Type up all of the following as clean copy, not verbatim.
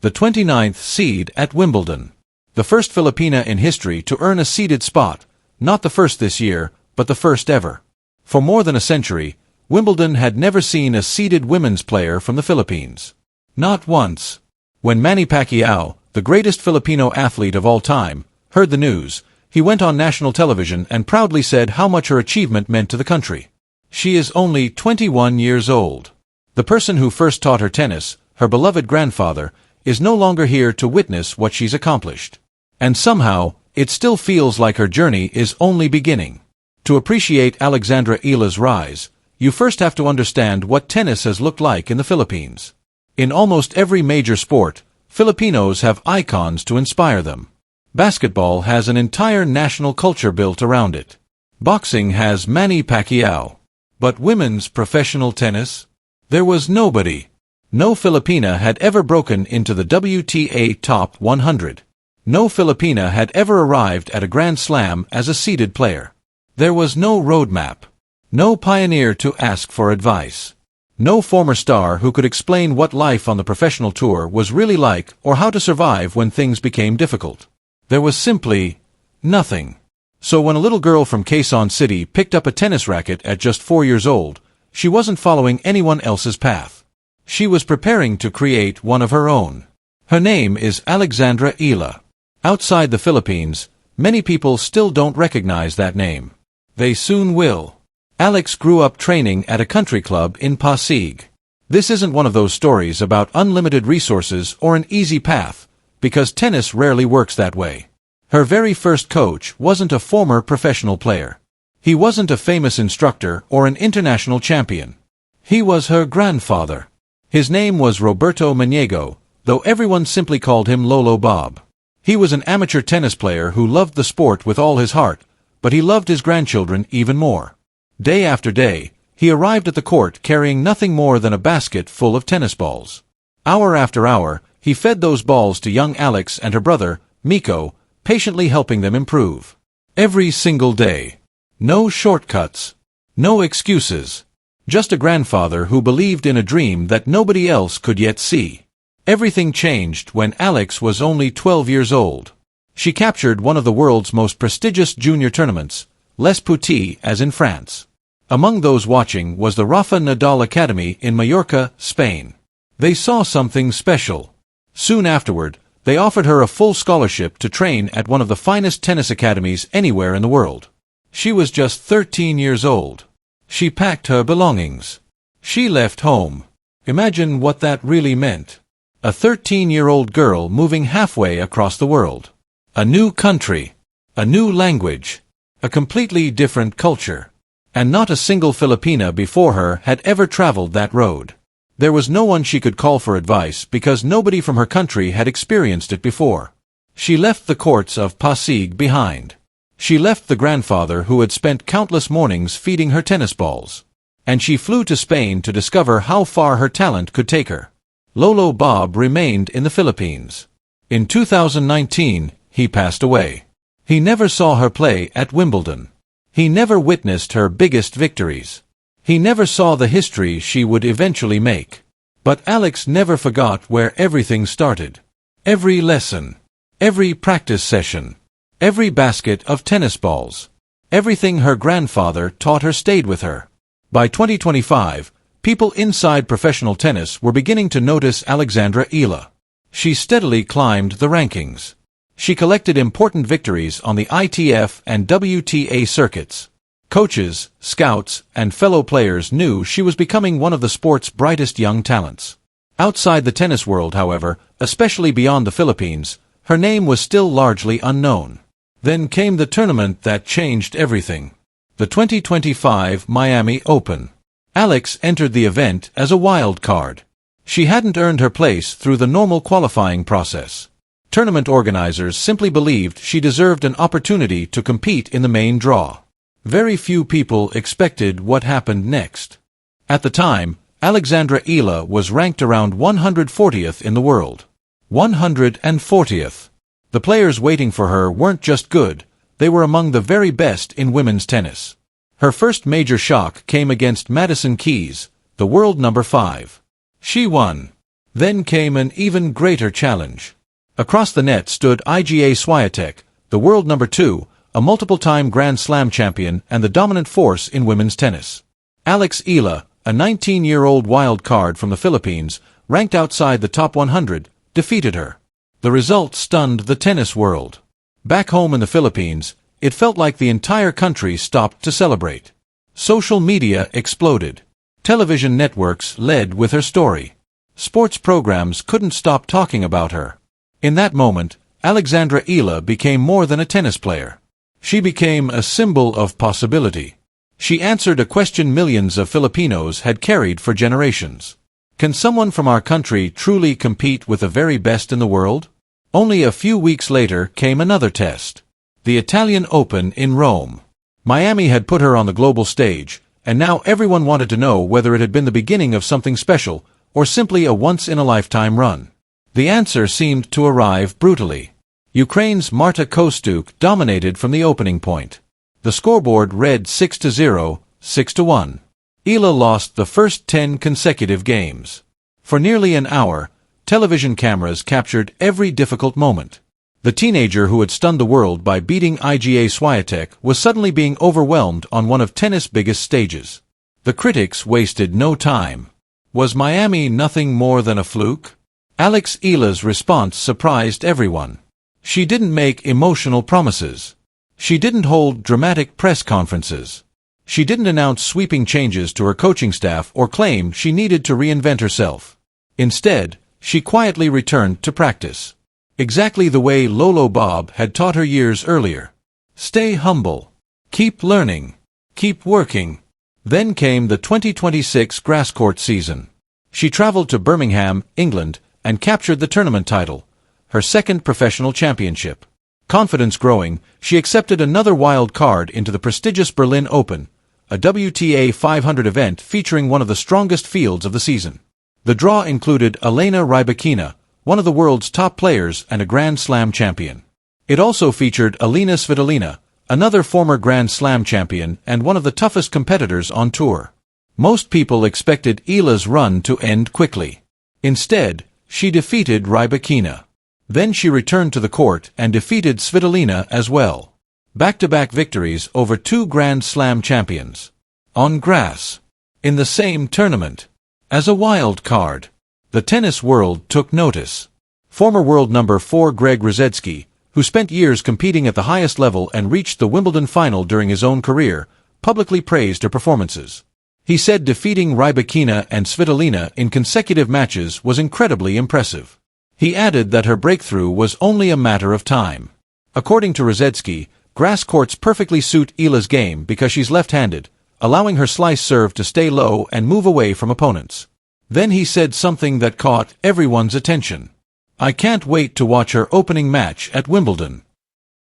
the 29th seed at Wimbledon. The first Filipina in history to earn a seeded spot, not the first this year, but the first ever. For more than a century, Wimbledon had never seen a seeded women's player from the Philippines. Not once. When Manny Pacquiao, the greatest Filipino athlete of all time, heard the news, he went on national television and proudly said how much her achievement meant to the country. She is only 21 years old. The person who first taught her tennis, her beloved grandfather, is no longer here to witness what she's accomplished. And somehow, it still feels like her journey is only beginning. To appreciate Eala's rise, you first have to understand what tennis has looked like in the Philippines. In almost every major sport, Filipinos have icons to inspire them. Basketball has an entire national culture built around it. Boxing has Manny Pacquiao. But women's professional tennis? There was nobody. No Filipina had ever broken into the WTA Top 100. No Filipina had ever arrived at a Grand Slam as a seeded player. There was no roadmap. No pioneer to ask for advice. No former star who could explain what life on the professional tour was really like or how to survive when things became difficult. There was simply nothing. So when a little girl from Quezon City picked up a tennis racket at just 4 years old, she wasn't following anyone else's path. She was preparing to create one of her own. Her name is Eala. Outside the Philippines, many people still don't recognize that name. They soon will. Alex grew up training at a country club in Pasig. This isn't one of those stories about unlimited resources or an easy path, because tennis rarely works that way. Her very first coach wasn't a former professional player. He wasn't a famous instructor or an international champion. He was her grandfather. His name was Roberto Maniego, though everyone simply called him Lolo Bob. He was an amateur tennis player who loved the sport with all his heart, but he loved his grandchildren even more. Day after day, he arrived at the court carrying nothing more than a basket full of tennis balls. Hour after hour, he fed those balls to young Alex and her brother, Miko, patiently helping them improve. Every single day. No shortcuts. No excuses. Just a grandfather who believed in a dream that nobody else could yet see. Everything changed when Alex was only 12 years old. She captured one of the world's most prestigious junior tournaments, Les Petits as in France. Among those watching was the Rafa Nadal Academy in Mallorca, Spain. They saw something special. Soon afterward, they offered her a full scholarship to train at one of the finest tennis academies anywhere in the world. She was just 13 years old. She packed her belongings. She left home. Imagine what that really meant. A 13-year-old girl moving halfway across the world. A new country. A new language. A completely different culture. And not a single Filipina before her had ever traveled that road. There was no one she could call for advice because nobody from her country had experienced it before. She left the courts of Pasig behind. She left the grandfather who had spent countless mornings feeding her tennis balls. And she flew to Spain to discover how far her talent could take her. Lolo Bob remained in the Philippines. In 2019, he passed away. He never saw her play at Wimbledon. He never witnessed her biggest victories. He never saw the history she would eventually make. But Alex never forgot where everything started. Every lesson. Every practice session. Every basket of tennis balls. Everything her grandfather taught her stayed with her. By 2025, people inside professional tennis were beginning to notice Eala. She steadily climbed the rankings. She collected important victories on the ITF and WTA circuits. Coaches, scouts, and fellow players knew she was becoming one of the sport's brightest young talents. Outside the tennis world, however, especially beyond the Philippines, her name was still largely unknown. Then came the tournament that changed everything. The 2025 Miami Open. Alex entered the event as a wild card. She hadn't earned her place through the normal qualifying process. Tournament organizers simply believed she deserved an opportunity to compete in the main draw. Very few people expected what happened next. At the time, Eala was ranked around 140th in the world. 140th. The players waiting for her weren't just good, they were among the very best in women's tennis. Her first major shock came against Madison Keys, the world number 5. She won. Then came an even greater challenge. Across the net stood Iga Swiatek, the world number 2, a multiple-time Grand Slam champion and the dominant force in women's tennis. Alexeala, a 19-year-old wild card from the Philippines, ranked outside the top 100, defeated her. The result stunned the tennis world. Back home in the Philippines, it felt like the entire country stopped to celebrate. Social media exploded. Television networks led with her story. Sports programs couldn't stop talking about her. In that moment, Eala became more than a tennis player. She became a symbol of possibility. She answered a question millions of Filipinos had carried for generations. Can someone from our country truly compete with the very best in the world? Only a few weeks later came another test. The Italian Open in Rome. Miami had put her on the global stage, and now everyone wanted to know whether it had been the beginning of something special, or simply a once-in-a-lifetime run. The answer seemed to arrive brutally. Ukraine's Marta Kostyuk dominated from the opening point. The scoreboard read 6-0, 6-1. Eala lost the first 10 consecutive games. For nearly an hour, television cameras captured every difficult moment. The teenager who had stunned the world by beating Iga Swiatek was suddenly being overwhelmed on one of tennis' biggest stages. The critics wasted no time. Was Miami nothing more than a fluke? Alexeala's response surprised everyone. She didn't make emotional promises. She didn't hold dramatic press conferences. She didn't announce sweeping changes to her coaching staff or claim she needed to reinvent herself. Instead, she quietly returned to practice. Exactly the way Lolo Bob had taught her years earlier. Stay humble. Keep learning. Keep working. Then came the 2026 grass court season. She traveled to Birmingham, England, and captured the tournament title, her second professional championship. Confidence growing, she accepted another wild card into the prestigious Berlin Open, a WTA 500 event featuring one of the strongest fields of the season. The draw included Elena Rybakina, one of the world's top players and a Grand Slam champion. It also featured Alina Svitolina, another former Grand Slam champion and one of the toughest competitors on tour. Most people expected Eala's run to end quickly. Instead, she defeated Rybakina. Then she returned to the court and defeated Svitolina as well. Back-to-back victories over 2 Grand Slam champions. On grass. In the same tournament. As a wild card. The tennis world took notice. Former world number 4 Greg Rusedski, who spent years competing at the highest level and reached the Wimbledon final during his own career, publicly praised her performances. He said defeating Rybakina and Svitolina in consecutive matches was incredibly impressive. He added that her breakthrough was only a matter of time. According to Rusedski, grass courts perfectly suit Eala's game because she's left-handed, allowing her slice serve to stay low and move away from opponents. Then he said something that caught everyone's attention. I can't wait to watch her opening match at Wimbledon.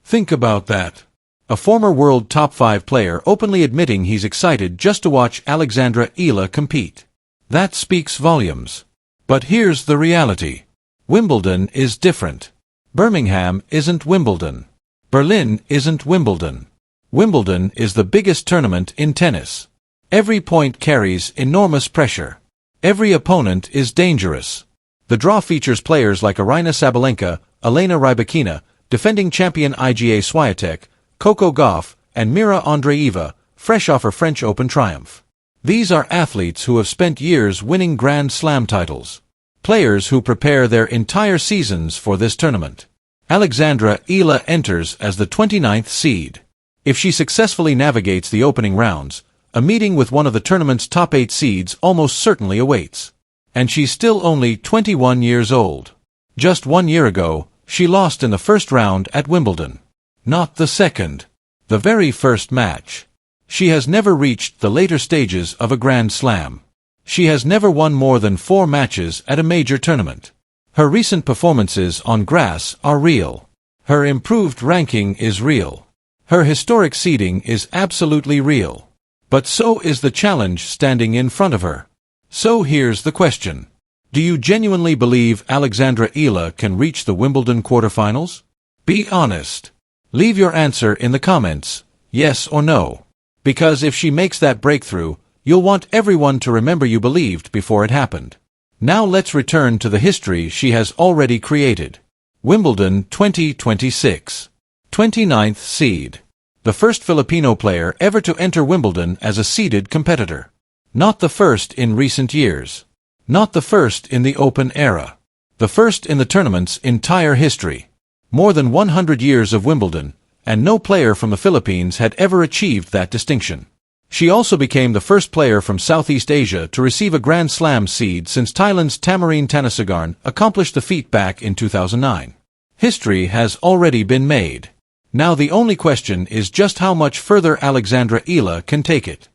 Think about that. A former world top 5 player openly admitting he's excited just to watch Eala compete. That speaks volumes. But here's the reality. Wimbledon is different. Birmingham isn't Wimbledon. Berlin isn't Wimbledon. Wimbledon is the biggest tournament in tennis. Every point carries enormous pressure. Every opponent is dangerous. The draw features players like Aryna Sabalenka, Elena Rybakina, defending champion Iga Swiatek, Coco Gauff, and Mira Andreeva, fresh off her French Open triumph. These are athletes who have spent years winning Grand Slam titles. Players who prepare their entire seasons for this tournament. Eala enters as the 29th seed. If she successfully navigates the opening rounds, a meeting with one of the tournament's top 8 seeds almost certainly awaits. And she's still only 21 years old. Just 1 year ago, she lost in the first round at Wimbledon. Not the second. The very first match. She has never reached the later stages of a Grand Slam. She has never won more than 4 matches at a major tournament. Her recent performances on grass are real. Her improved ranking is real. Her historic seeding is absolutely real. But so is the challenge standing in front of her. So here's the question. Do you genuinely believe Eala can reach the Wimbledon quarterfinals? Be honest. Leave your answer in the comments, yes or no. Because if she makes that breakthrough, you'll want everyone to remember you believed before it happened. Now let's return to the history she has already created. Wimbledon 2026. 29th seed. The first Filipino player ever to enter Wimbledon as a seeded competitor. Not the first in recent years. Not the first in the Open era. The first in the tournament's entire history. More than 100 years of Wimbledon, and no player from the Philippines had ever achieved that distinction. She also became the first player from Southeast Asia to receive a Grand Slam seed since Thailand's Tamarine Thanasagaran accomplished the feat back in 2009. History has already been made. Now the only question is just how much further Eala can take it.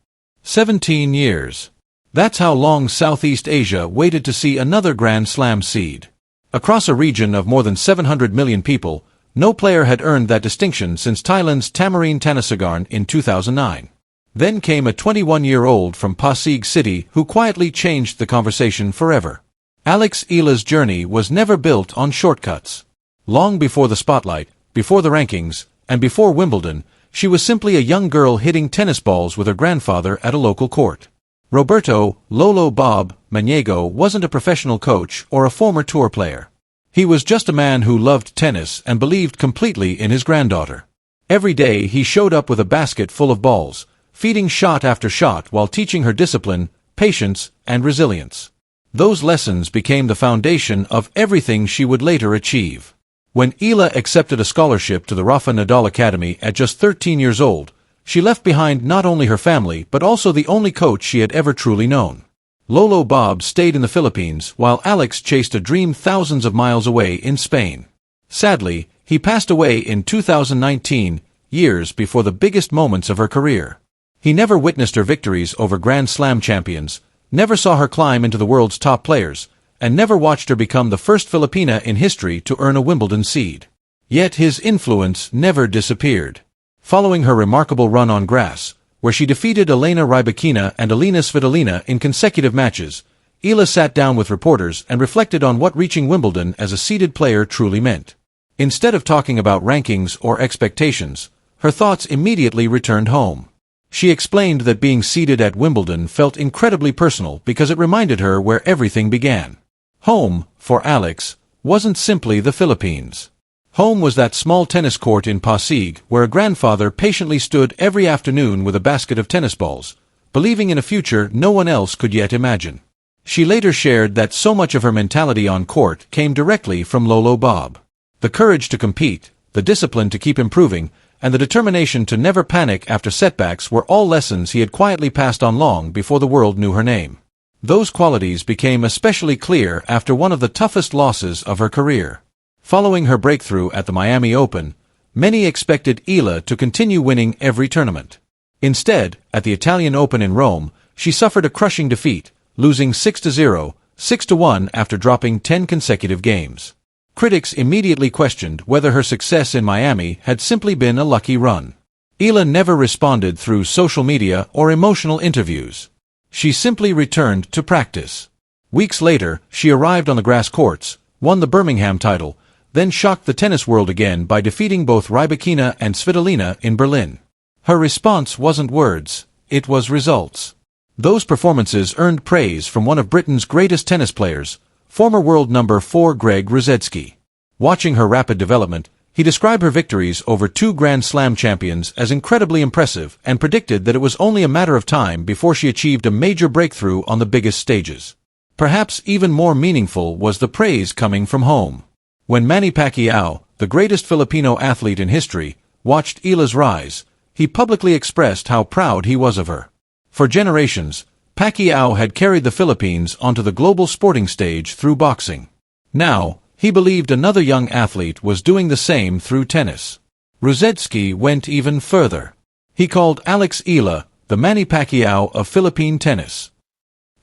17 years. That's how long Southeast Asia waited to see another Grand Slam seed. Across a region of more than 700 million people, no player had earned that distinction since Thailand's Tamarine Thanasagaran in 2009. Then came a 21-year-old from Pasig City who quietly changed the conversation forever. Alexeala's journey was never built on shortcuts. Long before the spotlight, before the rankings, and before Wimbledon, she was simply a young girl hitting tennis balls with her grandfather at a local court. Roberto "Lolo" Bob Maniego wasn't a professional coach or a former tour player. He was just a man who loved tennis and believed completely in his granddaughter. Every day he showed up with a basket full of balls, feeding shot after shot while teaching her discipline, patience, and resilience. Those lessons became the foundation of everything she would later achieve. When Eala accepted a scholarship to the Rafa Nadal Academy at just 13 years old, she left behind not only her family but also the only coach she had ever truly known. Lolo Bob stayed in the Philippines while Alex chased a dream thousands of miles away in Spain. Sadly, he passed away in 2019, years before the biggest moments of her career. He never witnessed her victories over Grand Slam champions, never saw her climb into the world's top players, and never watched her become the first Filipina in history to earn a Wimbledon seed. Yet his influence never disappeared. Following her remarkable run on grass, where she defeated Elena Rybakina and Alina Svitolina in consecutive matches, Eala sat down with reporters and reflected on what reaching Wimbledon as a seeded player truly meant. Instead of talking about rankings or expectations, her thoughts immediately returned home. She explained that being seeded at Wimbledon felt incredibly personal because it reminded her where everything began. Home, for Alex, wasn't simply the Philippines. Home was that small tennis court in Pasig where a grandfather patiently stood every afternoon with a basket of tennis balls, believing in a future no one else could yet imagine. She later shared that so much of her mentality on court came directly from Lolo Bob. The courage to compete, the discipline to keep improving, and the determination to never panic after setbacks were all lessons he had quietly passed on long before the world knew her name. Those qualities became especially clear after one of the toughest losses of her career. Following her breakthrough at the Miami Open, many expected Eala to continue winning every tournament. Instead, at the Italian Open in Rome, she suffered a crushing defeat, losing 6-0, 6-1 after dropping 10 consecutive games. Critics immediately questioned whether her success in Miami had simply been a lucky run. Eala never responded through social media or emotional interviews. She simply returned to practice. Weeks later, she arrived on the grass courts, won the Birmingham title, then shocked the tennis world again by defeating both Rybakina and Svitolina in Berlin. Her response wasn't words, it was results. Those performances earned praise from one of Britain's greatest tennis players, former world number 4 Greg Rusedski. Watching her rapid development, he described her victories over 2 Grand Slam champions as incredibly impressive and predicted that it was only a matter of time before she achieved a major breakthrough on the biggest stages. Perhaps even more meaningful was the praise coming from home. When Manny Pacquiao, the greatest Filipino athlete in history, watched Eala's rise, he publicly expressed how proud he was of her. For generations, Pacquiao had carried the Philippines onto the global sporting stage through boxing. Now, he believed another young athlete was doing the same through tennis. Rusedski went even further. He called Eala the Manny Pacquiao of Philippine tennis.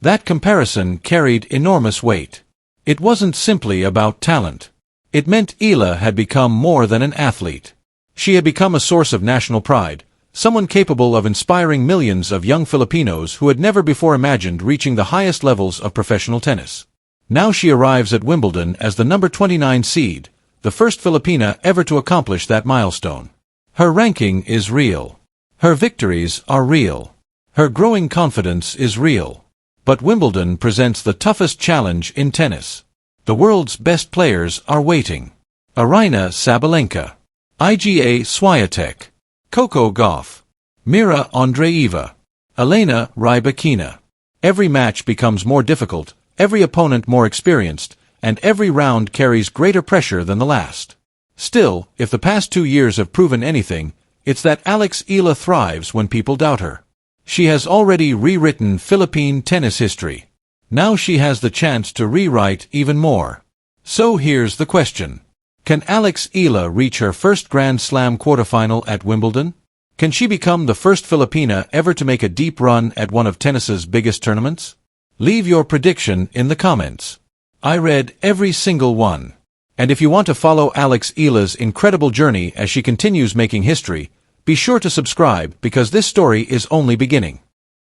That comparison carried enormous weight. It wasn't simply about talent. It meant Eala had become more than an athlete. She had become a source of national pride, someone capable of inspiring millions of young Filipinos who had never before imagined reaching the highest levels of professional tennis. Now she arrives at Wimbledon as the number 29 seed, the first Filipina ever to accomplish that milestone. Her ranking is real. Her victories are real. Her growing confidence is real. But Wimbledon presents the toughest challenge in tennis. The world's best players are waiting. Aryna Sabalenka, Iga Swiatek, Coco Gauff, Mira Andreeva, Elena Rybakina. Every match becomes more difficult, every opponent more experienced, and every round carries greater pressure than the last. Still, if the past 2 years have proven anything, it's that Eala thrives when people doubt her. She has already rewritten Philippine tennis history. Now she has the chance to rewrite even more. So here's the question. Can Eala reach her first Grand Slam quarterfinal at Wimbledon? Can she become the first Filipina ever to make a deep run at one of tennis's biggest tournaments? Leave your prediction in the comments. I read every single one. And if you want to follow Eala's incredible journey as she continues making history, be sure to subscribe because this story is only beginning.